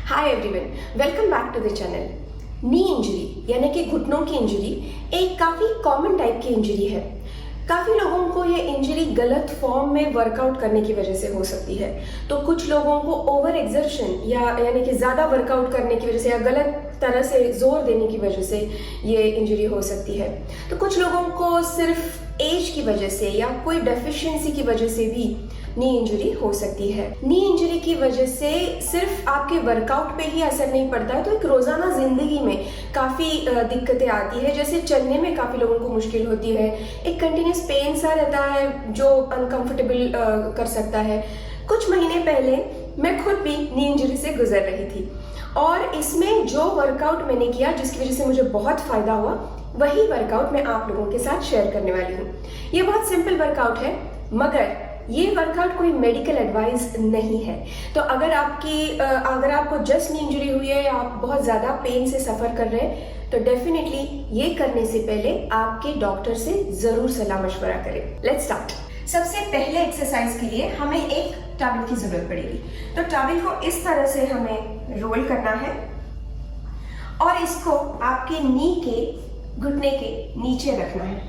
Hi everyone, welcome back to the channel. Knee injury यानी कि घुटनों की इंजरी एक काफ़ी कॉमन टाइप की इंजरी है। काफ़ी लोगों को ये इंजरी गलत फॉर्म में वर्कआउट करने की वजह से हो सकती है। तो कुछ लोगों को ओवर एक्सर्शन यानी कि ज़्यादा वर्कआउट करने की वजह से या गलत तरह से जोर देने की वजह से ये इंजरी हो सकती है। तो कुछ लोगों को सिर्फ एज की वजह से या कोई डेफिशिएंसी की वजह से भी नी इंजरी हो सकती है। नी इंजरी की वजह से सिर्फ आपके वर्कआउट पे ही असर नहीं पड़ता है, तो एक रोजाना जिंदगी में काफी दिक्कतें आती है। जैसे चलने में काफी लोगों को मुश्किल होती है, एक कंटिन्यूस पेन सा रहता है जो अनकंफर्टेबल कर सकता है। कुछ महीने पहले मैं खुद भी नी इंजरी से गुजर रही थी और इसमें जो वर्कआउट मैंने किया जिसकी वजह से मुझे बहुत फायदा हुआ, वही वर्कआउट मैं आप लोगों के साथ शेयर करने वाली हूँ। ये बहुत सिंपल वर्कआउट है, मगर ये वर्कआउट कोई मेडिकल एडवाइस नहीं है। तो अगर आपको जस्ट नी इंजरी हुई है या आप बहुत ज़्यादा पेन से सफ़र कर रहे हैं, तो डेफिनेटली ये करने से पहले आपके डॉक्टर से ज़रूर सलाह मशवरा करें। Let's start. सबसे पहले एक्सरसाइज के लिए हमें एक टॉवल की ज़रूरत पड़ेगी। तो टॉवल को इस तरह से हमें रोल करना है और इसको आपके नी के घुटने के नीचे रखना है।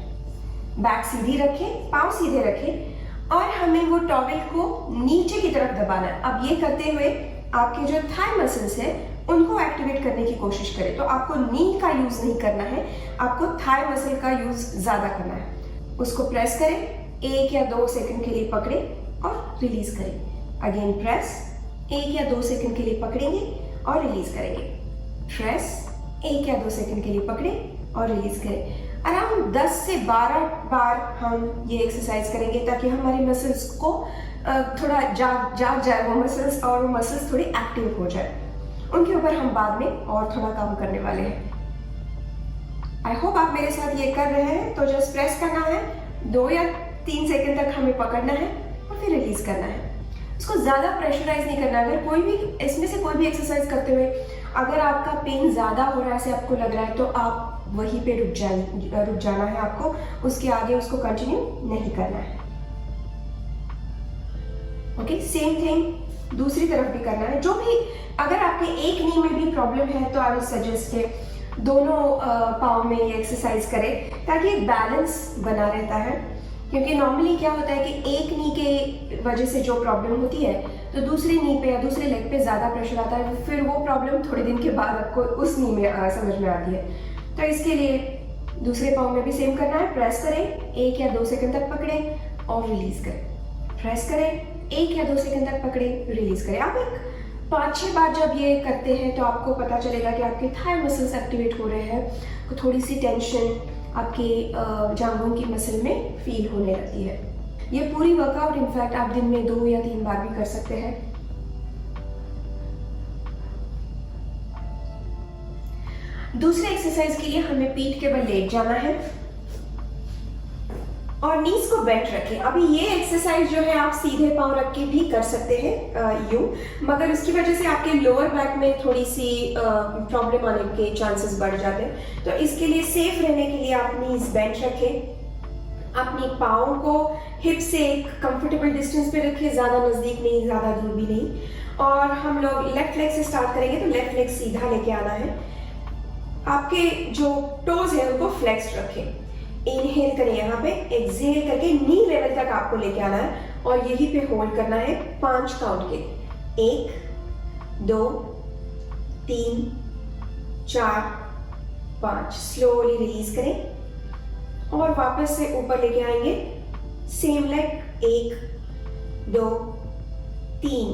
बैक सीधी रखें, पाँव सीधे रखें और हमें वो टॉवल को नीचे की तरफ दबाना है। अब ये करते हुए आपके जो थाई मसल्स है उनको एक्टिवेट करने की कोशिश करें। तो आपको नी का यूज नहीं करना है, आपको थाई मसल का यूज ज्यादा करना है। उसको प्रेस करें, 1 या 2 सेकंड के लिए पकड़ें और रिलीज करें। अगेन प्रेस, 1 या 2 सेकंड के लिए पकड़ेंगे और रिलीज करेंगे। प्रेस, 1 या 2 सेकंड के लिए पकड़ें और रिलीज करें। अराउंड 10 से 12 बार हम ये एक्सरसाइज करेंगे ताकि हमारे मसल्स को थोड़ा जाग जाए वो मसल्स, और वो मसल्स थोड़ी एक्टिव हो जाए। उनके ऊपर हम बाद में और थोड़ा काम करने वाले हैं। आई होप आप मेरे साथ ये कर रहे हैं। तो जस्ट प्रेस करना है, 2 या 3 सेकंड तक हमें पकड़ना है और फिर रिलीज करना है। इसको ज़्यादा प्रेशराइज नहीं करना। अगर कोई भी इसमें से कोई भी एक्सरसाइज करते हुए अगर आपका पेन ज़्यादा हो रहा है ऐसे आपको लग रहा है, तो आप वहीं पे रुक जाना है। आपको उसके आगे उसको कंटिन्यू नहीं करना है। ओके, सेम थिंग दूसरी तरफ भी करना है। जो भी अगर आपके एक नी में भी प्रॉब्लम है तो आई विल सजेस्ट है दोनों पाँव में ये एक्सरसाइज करें ताकि एक बैलेंस बना रहता है। क्योंकि नॉर्मली क्या होता है कि एक नी के वजह से जो प्रॉब्लम होती है तो दूसरी नी पे या दूसरे लेग पे ज़्यादा प्रेशर आता है, फिर वो प्रॉब्लम थोड़े दिन के बाद आपको उस नी में समझ में आती है। तो इसके लिए दूसरे पाँव में भी सेम करना है। प्रेस करें, 1 या 2 सेकंड तक पकड़ें और रिलीज करें। प्रेस करें, 1 या 2 सेकंड तक पकड़ें, रिलीज करें। आप एक 5-6 बार जब ये करते हैं तो आपको पता चलेगा कि आपके थाई मसल्स एक्टिवेट हो रहे हैं। थोड़ी सी टेंशन आपके जांघों की मसल में फील होने लगती है। ये पूरी वर्कआउट इनफैक्ट आप दिन में 2 या 3 बार भी कर सकते हैं। दूसरे एक्सरसाइज के लिए हमें पीठ के बल लेट जाना है और नीज को बेंट रखें। अभी ये एक्सरसाइज जो है आप सीधे पांव रख के भी कर सकते हैं यूं, मगर उसकी वजह से आपके लोअर बैक में थोड़ी सी प्रॉब्लम आने के चांसेस बढ़ जाते हैं। तो इसके लिए सेफ रहने के लिए आप नीज बेंट रखें। अपनी पाँव को हिप से एक कंफर्टेबल डिस्टेंस पे रखें, ज़्यादा नज़दीक नहीं, ज़्यादा दूर भी नहीं। और हम लोग लेफ्ट लेग से स्टार्ट करेंगे, तो लेफ्ट लेग सीधा लेके आना है। आपके जो टोज है उनको फ्लेक्स रखें। इनहेल करें यहाँ पे, एक्सहेल करके नी लेवल तक आपको लेके आना है और यहीं पे होल्ड करना है 5 काउंट के। 1 2 3 4 5। स्लोली रिलीज करें और वापस से ऊपर लेके आएंगे। Same leg, 1 2 3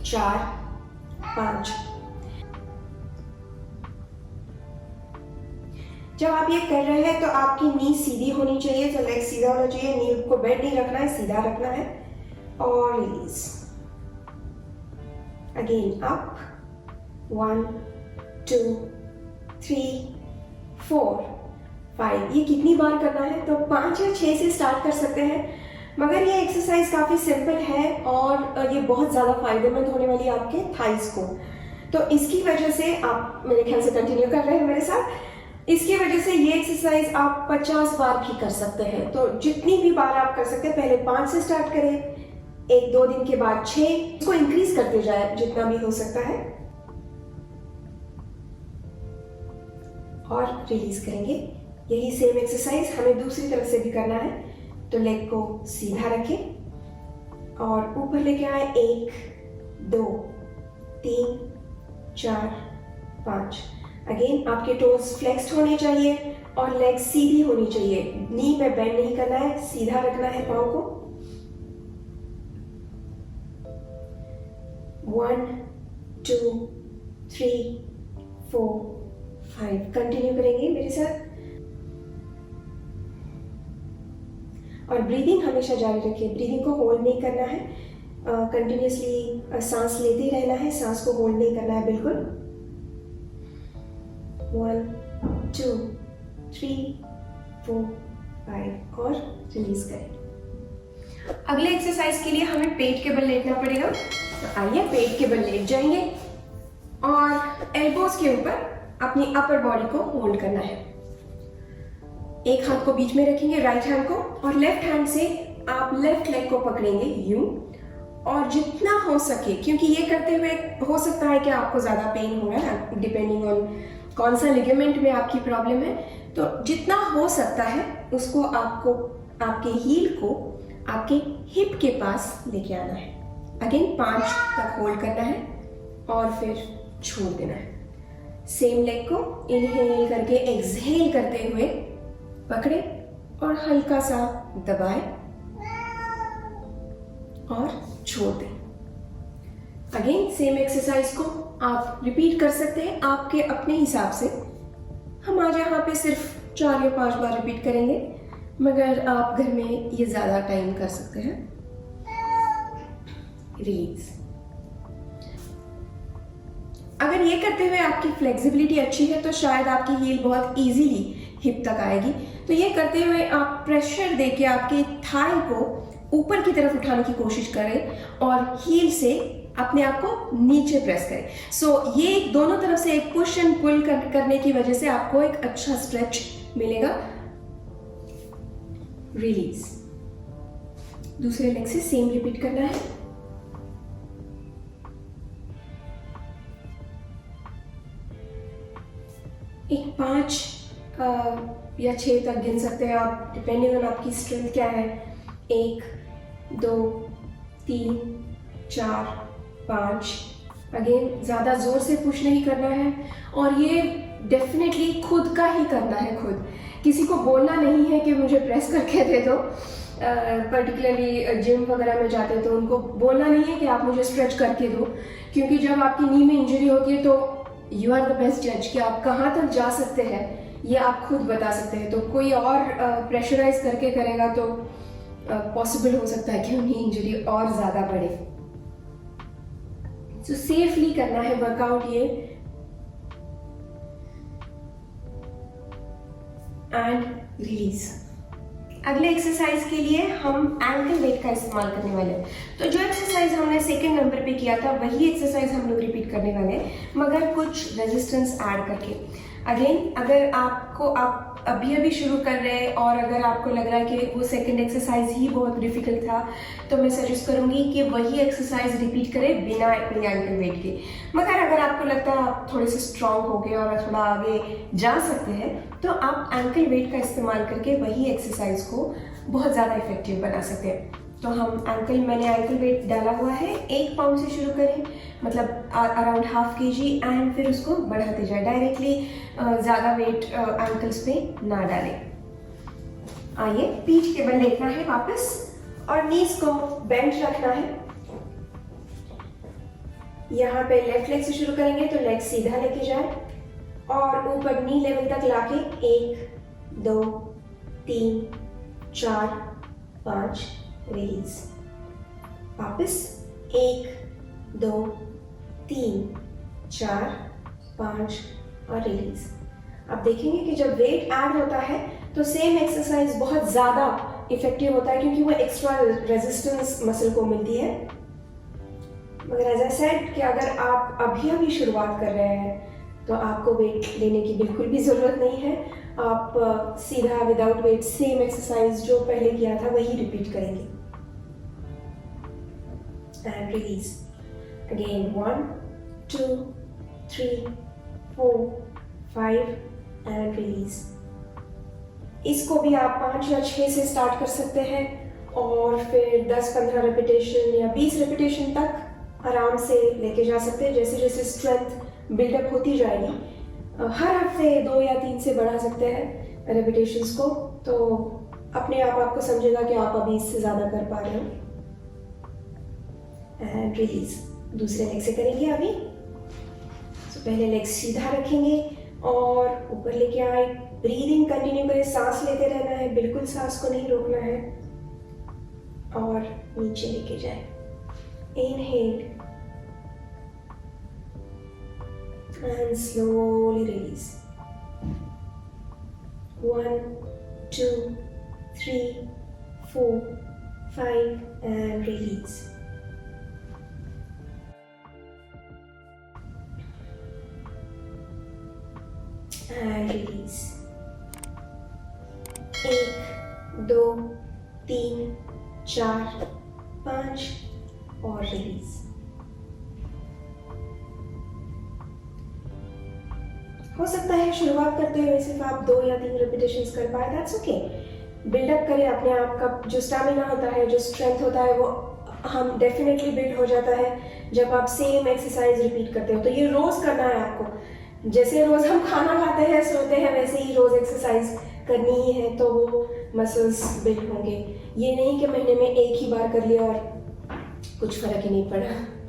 4 5। जब आप ये कर रहे हैं तो आपकी नी सीधी होनी चाहिए, तो लेग सीधा होना चाहिए, नी को बेंड नहीं रखना है, सीधा रखना है और रिलीज। Again up, 1 2 3 4 5। ये कितनी बार करना है? तो 5 या 6 से स्टार्ट कर सकते हैं, मगर ये एक्सरसाइज काफ़ी सिंपल है और ये बहुत ज़्यादा फायदेमंद होने वाली है आपके थाइस को। तो इसकी वजह से आप मेरे ख्याल से कंटिन्यू कर रहे हैं मेरे साथ। इसकी वजह से ये एक्सरसाइज आप 50 बार भी कर सकते हैं। तो जितनी भी बार आप कर सकते हैं, पहले 5 से स्टार्ट करें, 1-2 दिन के बाद 6, इसको इंक्रीज करते जाए जितना भी हो सकता है और रिलीज करेंगे। यही सेम एक्सरसाइज हमें दूसरी तरफ से भी करना है। तो लेग को सीधा रखें और ऊपर लेके आए। 1, 2, 3, 4, 5। अगेन आपके टोज फ्लेक्स्ड होने चाहिए और लेग सीधी होनी चाहिए। नी पे बेंड नहीं करना है, सीधा रखना है पाँव को। 1, 2, 3, 4, 5। कंटिन्यू करेंगे मेरे साथ और ब्रीदिंग हमेशा जारी रखिए। ब्रीदिंग को होल्ड नहीं करना है, कंटिन्यूसली सांस लेते ही रहना है, सांस को होल्ड नहीं करना है बिल्कुल। 1, 2, 3, 4, 5 और रिलीज करें। अगले एक्सरसाइज के लिए हमें पेट के बल लेटना पड़ेगा। तो आइए पेट के बल लेट जाएंगे और एल्बोज के ऊपर अपनी अपर बॉडी को होल्ड करना है। एक हाथ को बीच में रखेंगे, राइट हैंड को, और लेफ्ट हैंड से आप लेफ्ट लेग को पकड़ेंगे यूं। और जितना हो सके, क्योंकि ये करते हुए हो सकता है कि आपको ज्यादा पेन हो रहा है, डिपेंडिंग ऑन कौन सा लिगामेंट में आपकी प्रॉब्लम है, तो जितना हो सकता है उसको आपको आपके हील को आपके हिप के पास लेके आना है। अगेन 5 तक होल्ड करना है और फिर छोड़ देना है। सेम लेग को इनहेल करके एक्सहेल करते हुए पकड़े और हल्का सा दबाए और छोड़ दें। अगेन सेम एक्सरसाइज को आप रिपीट कर सकते हैं आपके अपने हिसाब से। हम आज यहाँ पे सिर्फ 4 या 5 बार रिपीट करेंगे, मगर आप घर में ये ज्यादा टाइम कर सकते हैं। रिलीज। अगर ये करते हुए आपकी फ्लेक्सिबिलिटी अच्छी है तो शायद आपकी हील बहुत इजीली हिप तक आएगी। तो ये करते हुए आप प्रेशर देके आपके थाई को ऊपर की तरफ उठाने की कोशिश करें और हील से अपने आप को नीचे प्रेस करें। सो ये दोनों तरफ से एक पुश एंड पुल करने की वजह से आपको एक अच्छा स्ट्रेच मिलेगा। रिलीज। दूसरे लेग से सेम रिपीट करना है। एक 5 या 6 तक गिन सकते हैं आप, डिपेंडिंग ऑन आपकी स्ट्रेंथ क्या है। 1, 2, 3, 4, 5। अगेन ज़्यादा ज़ोर से पुश नहीं करना है और ये डेफिनेटली खुद का ही करना है। खुद किसी को बोलना नहीं है कि मुझे प्रेस करके दे दो। पर्टिकुलरली जिम वगैरह में जाते हैं तो उनको बोलना नहीं है कि आप मुझे स्ट्रेच करके दो, क्योंकि जब आपकी नी में इंजरी होती है तो यू आर द बेस्ट जज कि आप कहाँ तक जा सकते हैं ये आप खुद बता सकते हैं। तो कोई और प्रेशराइज करके करेगा तो पॉसिबल हो सकता है कि उन्हें इंजरी और ज़्यादा बढ़े। तो सेफली करना है वर्कआउट ये। And release. अगले एक्सरसाइज के लिए हम एंकल वेट का इस्तेमाल करने वाले हैं। तो जो एक्सरसाइज हमने सेकंड नंबर पे किया था वही एक्सरसाइज हम लोग रिपीट करने वाले हैं, मगर कुछ रेजिस्टेंस ऐड करके। अगेन अगर आप अभी शुरू कर रहे हैं और अगर आपको लग रहा है कि वो सेकंड एक्सरसाइज ही बहुत डिफिकल्ट था, तो मैं सजेस्ट करूंगी कि वही एक्सरसाइज रिपीट करें बिना अपनी एंकल वेट के। मगर अगर आपको लगता है आप थोड़े से स्ट्रांग हो गए और थोड़ा आगे जा सकते हैं, तो आप एंकल वेट का इस्तेमाल करके वही एक्सरसाइज को बहुत ज़्यादा इफेक्टिव बना सकते हैं। तो मैंने एंकल वेट डाला हुआ है। 1 पाउंड से शुरू करें, मतलब अराउंड ½ kg, एंड फिर उसको बढ़ाते जाए। डायरेक्टली ज़्यादा वेट एंकल्स पे ना डालें। आइए पीठ के बल लेटना है वापस और नीज को बेंड रखना है। यहाँ पे लेफ्ट लेग से शुरू करेंगे तो लेग सीधा लेके जाए और ऊपर नी लेवल तक लाके 1, 2, 3, 4, 5। रिलीज। वापस 1, 2, 3, 4, 5 और रिलीज। अब देखेंगे कि जब वेट ऐड होता है तो सेम एक्सरसाइज बहुत ज़्यादा इफेक्टिव होता है, क्योंकि वो एक्स्ट्रा रेजिस्टेंस मसल को मिलती है। मगर एज आई सेड कि अगर आप अभी शुरुआत कर रहे हैं तो आपको वेट लेने की बिल्कुल भी ज़रूरत नहीं है। आप सीधा विदाउट वेट सेम एक्सरसाइज जो पहले किया था वही रिपीट करेंगे। and release. Again 1, 2, 3, 4, 5 and release. इसको भी आप 5 या 6 से स्टार्ट कर सकते हैं और फिर 10-15 रेपिटेशन या 20 रेपिटेशन तक आराम से लेके जा सकते हैं। जैसे जैसे स्ट्रेंथ बिल्डअप होती जाएगी, हर हफ्ते 2 या 3 से बढ़ा सकते हैं रेपिटेशंस को, तो अपने आप आपको समझेगा कि आप अभी इससे ज़्यादा कर पा रहे हो। And release. दूसरे लेग से करेंगे अभी। तो पहले लेग सीधा रखेंगे और ऊपर लेके आए, ब्रीदिंग कंटिन्यू करें, सांस लेते रहना है, बिल्कुल सांस को नहीं रोकना है और नीचे लेके जाए। Inhale and slowly release. 1, 2, 3, 4, 5 and release. And release. 1, 2, 3, 4, 5 और release. हो सकता है शुरुआत करते हुए सिर्फ आप 2 या 3 रेपिटेशंस कर पाए, दैट्स ओके। बिल्डअप करें अपने आप का। जो स्टैमिना होता है, जो स्ट्रेंथ होता है, वो हम डेफिनेटली बिल्ड हो जाता है जब आप सेम एक्सरसाइज रिपीट करते हो। तो ये रोज करना है आपको। जैसे रोज हम खाना खाते हैं, सोते हैं, वैसे ही रोज एक्सरसाइज करनी ही है, तो वो मसल्स बिल्ड होंगे। ये नहीं कि महीने में एक ही बार कर लिया और कुछ फर्क ही नहीं पड़ा।